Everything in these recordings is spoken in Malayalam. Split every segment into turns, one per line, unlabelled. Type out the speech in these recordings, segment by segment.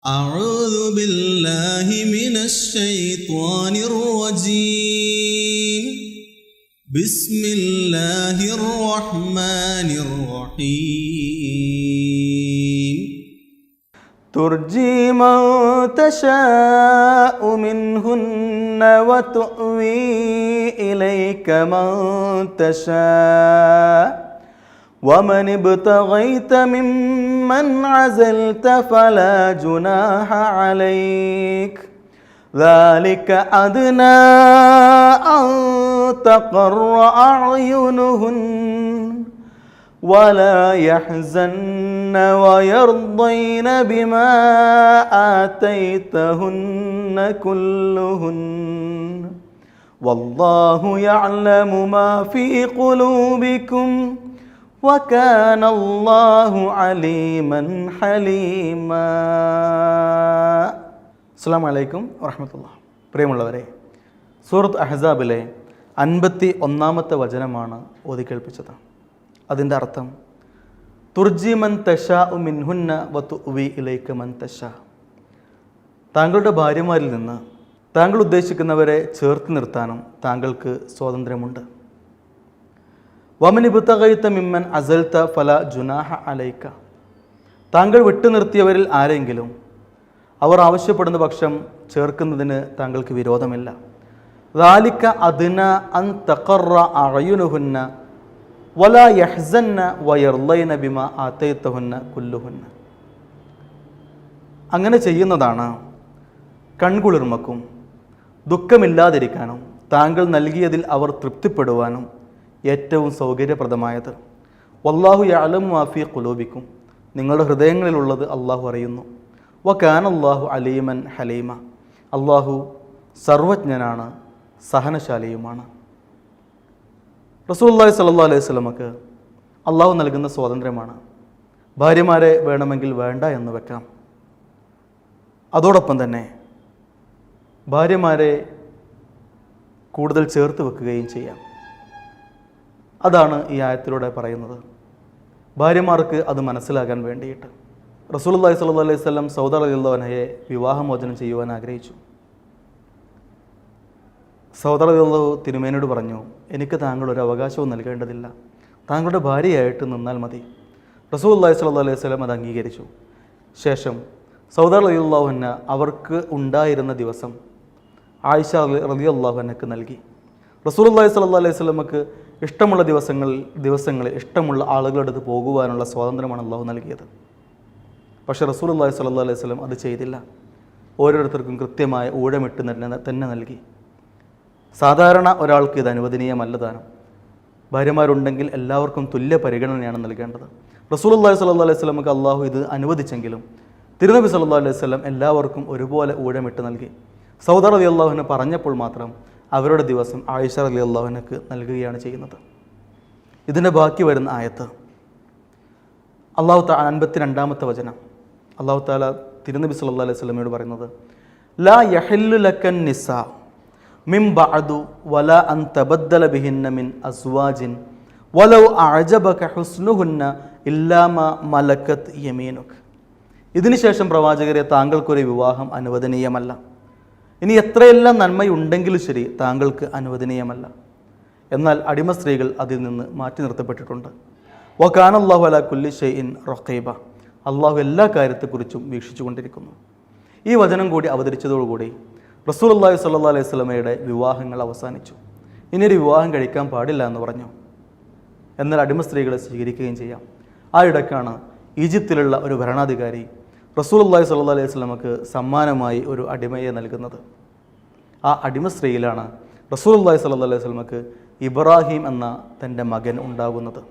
أعوذ بالله من الشيطان الرجيم بسم الله الرحمن الرحيم
ترجي من تشاء منهن وتؤوي إليك من تشاء ومن ابتغيت ممن عزلت فلا جناح عليك ذلك أدنى أن تقر أعينهن ولا يحزن ويرضين بما آتيتهن كلهن والله يعلم ما في قلوبكم وكان الله عليما حليما. അസ്സലാമു അലൈക്കും വറഹ്മത്തുള്ളാഹി. പ്രിയമുള്ളവരെ, സൂറത്ത് അഹ്സാബിലെ 51-ാമത്തെ വചനമാണ് ഓതിക്കേൾപ്പിച്ചത്. അതിൻ്റെ അർത്ഥം തുർജി മൻ തശാഉ മിൻഹുന്ന വതുഉവി ഇലൈക മൻ തശാ. താങ്കളുടെ ഭാര്യമാരിൽ നിന്ന് താങ്കൾ ഉദ്ദേശിക്കുന്നവരെ ചേർത്ത് നിർത്താനും താങ്കൾക്ക് സ്വാതന്ത്ര്യമുണ്ട്. വമൻ ഇബ്തഗൈത മിമ്മൻ അസൽത ഫല ജുനാഹ അലൈക. താങ്കൾ വിട്ടുനിർത്തിയവരിൽ ആരെങ്കിലും അവർ ആവശ്യപ്പെടുന്ന പക്ഷം ചേർക്കുന്നതിന് താങ്കൾക്ക് വിരോധമില്ല. ദാലിക അദ്ന അൻ തഖറ അഅയുനുഹുന്ന വലാ യഹ്സന്ന വയർളൈന ബിമാ ആതൈതഹുന്ന കുല്ലുഹുന്ന. അങ്ങനെ ചെയ്യുന്നതാണ് കൺകുളിർമക്കും ദുഃഖമില്ലാതിരിക്കാനും താങ്കൾ നൽകിയതിൽ അവർ തൃപ്തിപ്പെടുവാനും ഏറ്റവും സൗകര്യപ്രദമായത്. വല്ലാഹു യഅലമു മാ ഫീ ഖുലൂബിക്കും. നിങ്ങളുടെ ഹൃദയങ്ങളിലുള്ളത് അള്ളാഹു അറിയുന്നു. വകാന അല്ലാഹു അലീമൻ ഹലീമ. അള്ളാഹു സർവജ്ഞനാണ്, സഹനശാലിയുമാണ്. റസൂലുള്ളാഹി സ്വല്ലല്ലാഹു അലൈഹി വസല്ലമക്ക് അള്ളാഹു നൽകുന്ന സ്വാതന്ത്ര്യമാണ്. ഭാര്യമാരെ വേണമെങ്കിൽ വേണ്ട എന്ന് വെക്കാം. അതോടൊപ്പം തന്നെ ഭാര്യമാരെ കൂടുതൽ ചേർത്ത് വെക്കുകയും ചെയ്യാം. അതാണ് ഈ ആയത്തിലൂടെ പറയുന്നത്. ഭാര്യമാർക്ക് അത് മനസ്സിലാകാൻ വേണ്ടിയിട്ട് റസൂലുള്ളാഹി സ്വല്ലല്ലാഹു അലൈഹി വസല്ലം സൗദ റളിയല്ലാഹു അൻഹയെ വിവാഹമോചനം ചെയ്യുവാൻ ആഗ്രഹിച്ചു. സൗദ റളിയല്ലാഹു തിരുമേനിയോട് പറഞ്ഞു, എനിക്ക് താങ്കൾ ഒരു അവകാശവും നൽകേണ്ടതില്ല, താങ്കളുടെ ഭാര്യയായിട്ട് നിന്നാൽ മതി. റസൂലുള്ളാഹി സ്വല്ലല്ലാഹു അലൈഹി വസല്ലം അത് അംഗീകരിച്ചു. ശേഷം സൗദ റളിയല്ലാഹു അൻഹ അവർക്ക് ഉണ്ടായിരുന്ന ദിവസം ആയിഷ റളിയല്ലാഹു അൻഹയ്ക്ക് നൽകി. റസൂലുള്ളാഹി സ്വല്ലല്ലാഹു അലൈഹി വസല്ലമക്ക് ഇഷ്ടമുള്ള ദിവസങ്ങളിൽ ഇഷ്ടമുള്ള ആളുകളുടെ അടുത്ത് പോകുവാനുള്ള സ്വാതന്ത്ര്യമാണ് അള്ളാഹു നൽകിയത്. പക്ഷേ റസൂലുള്ളാഹി സ്വല്ലല്ലാഹു അലൈഹി വസല്ലം അത് ചെയ്തില്ല. ഓരോരുത്തർക്കും കൃത്യമായ ഊഴമിട്ട് തന്നെ നൽകി. സാധാരണ ഒരാൾക്ക് ഇത് അനുവദനീയമല്ലതാനും. ഭാര്യമാരുണ്ടെങ്കിൽ എല്ലാവർക്കും തുല്യ പരിഗണനയാണ് നൽകേണ്ടത്. റസൂലുള്ളാഹി സ്വല്ലല്ലാഹു അലൈഹി വസല്ലമക്ക് അള്ളാഹു ഇത് അനുവദിച്ചെങ്കിലും തിരുനബി സ്വല്ലല്ലാഹു അലൈഹി വസല്ലം എല്ലാവർക്കും ഒരുപോലെ ഊഴമിട്ട് നൽകി. സൗദ റളിയല്ലാഹു അൻഹ പറഞ്ഞപ്പോൾ മാത്രം അവരുടെ ദിവസം ആയിഷ റളിയല്ലാഹു അൻഹയ്ക്ക് നൽകുകയാണ് ചെയ്യുന്നത്. ഇതിൻ്റെ ബാക്കി വരുന്ന ആയത്ത് അല്ലാഹു തആല 52-ാമത്തെ വചനം അല്ലാഹു തആല തിരുനബി സ്വല്ലല്ലാഹു അലൈഹി വസല്ലമയോട് പറയുന്നത്, ലാ യഹില്ലു ലക്കൻ നിസാ മിൻ ബഅദു വലാ അൻ തബദ്ദല ബിഹിന്ന മിൻ അസ്വാജിൻ വലൗ അഅജബക ഹുസ്നുഹുന്ന ഇല്ലാ മാ മലക്കത് യമീനുക. ഇതിനുശേഷം പ്രവാചകരെ, താങ്കൾക്കൊരു വിവാഹം അനുവദനീയമല്ല. ഇനി എത്രയെല്ലാം നന്മയുണ്ടെങ്കിലും ശരി താങ്കൾക്ക് അനുവദനീയമല്ല. എന്നാൽ അടിമ സ്ത്രീകൾ അതിൽ നിന്ന് മാറ്റി നിർത്തപ്പെട്ടിട്ടുണ്ട്. വകാന അല്ലാഹു അലാ കുല്ലി ഷൈഇൻ റഖീബ. അള്ളാഹു എല്ലാ കാര്യത്തെക്കുറിച്ചും വീക്ഷിച്ചു കൊണ്ടിരിക്കുന്നു. ഈ വചനം കൂടി അവതരിച്ചതോടുകൂടി റസൂലുള്ളാഹി സ്വല്ലല്ലാഹു അലൈഹി വസല്ലമയുടെ വിവാഹങ്ങൾ അവസാനിച്ചു. ഇനിയൊരു വിവാഹം കഴിക്കാൻ പാടില്ല എന്ന് പറഞ്ഞു. എന്നാൽ അടിമ സ്ത്രീകളെ സ്വീകരിക്കുകയും ചെയ്യാം. ആ ഇടയ്ക്കാണ് ഈജിപ്തിലുള്ള ഒരു ഭരണാധികാരി റസൂലുള്ളാഹി സ്വല്ലല്ലാഹു അലൈഹി വസല്ലമക്ക് സമ്മാനമായി ഒരു അടിമയെ നൽകുന്നത്. ആ അടിമ സ്ത്രീയിലാണ് റസൂലുള്ളാഹി സ്വല്ലല്ലാഹു അലൈഹി വസല്ലമക്ക് ഇബ്രാഹിം എന്ന തൻ്റെ മകൻ ഉണ്ടാകുന്നത്.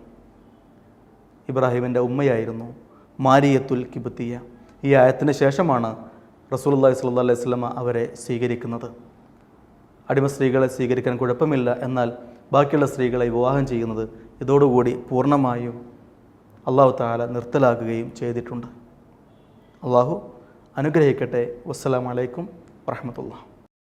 ഇബ്രാഹിമിൻ്റെ ഉമ്മയായിരുന്നു മാരിയത്തുൽ കിബ്തിയ. ഈ ആയത്തിന് ശേഷമാണ് റസൂലുള്ളാഹി സ്വല്ലല്ലാഹു അലൈഹി വസല്ലമ അവരെ സ്വീകരിക്കുന്നത്. അടിമ സ്ത്രീകളെ സ്വീകരിക്കാൻ കുഴപ്പമില്ല, എന്നാൽ ബാക്കിയുള്ള സ്ത്രീകളെ വിവാഹം ചെയ്യുന്നത് ഇതോടുകൂടി പൂർണ്ണമായും അല്ലാഹു തആല നിർത്തലാക്കുകയും ചെയ്തിട്ടുണ്ട്. അള്ളാഹു അനുഗ്രഹിക്കട്ടെ. വസ്സലാമു അലൈക്കും വറഹ്മത്തുള്ളാഹി.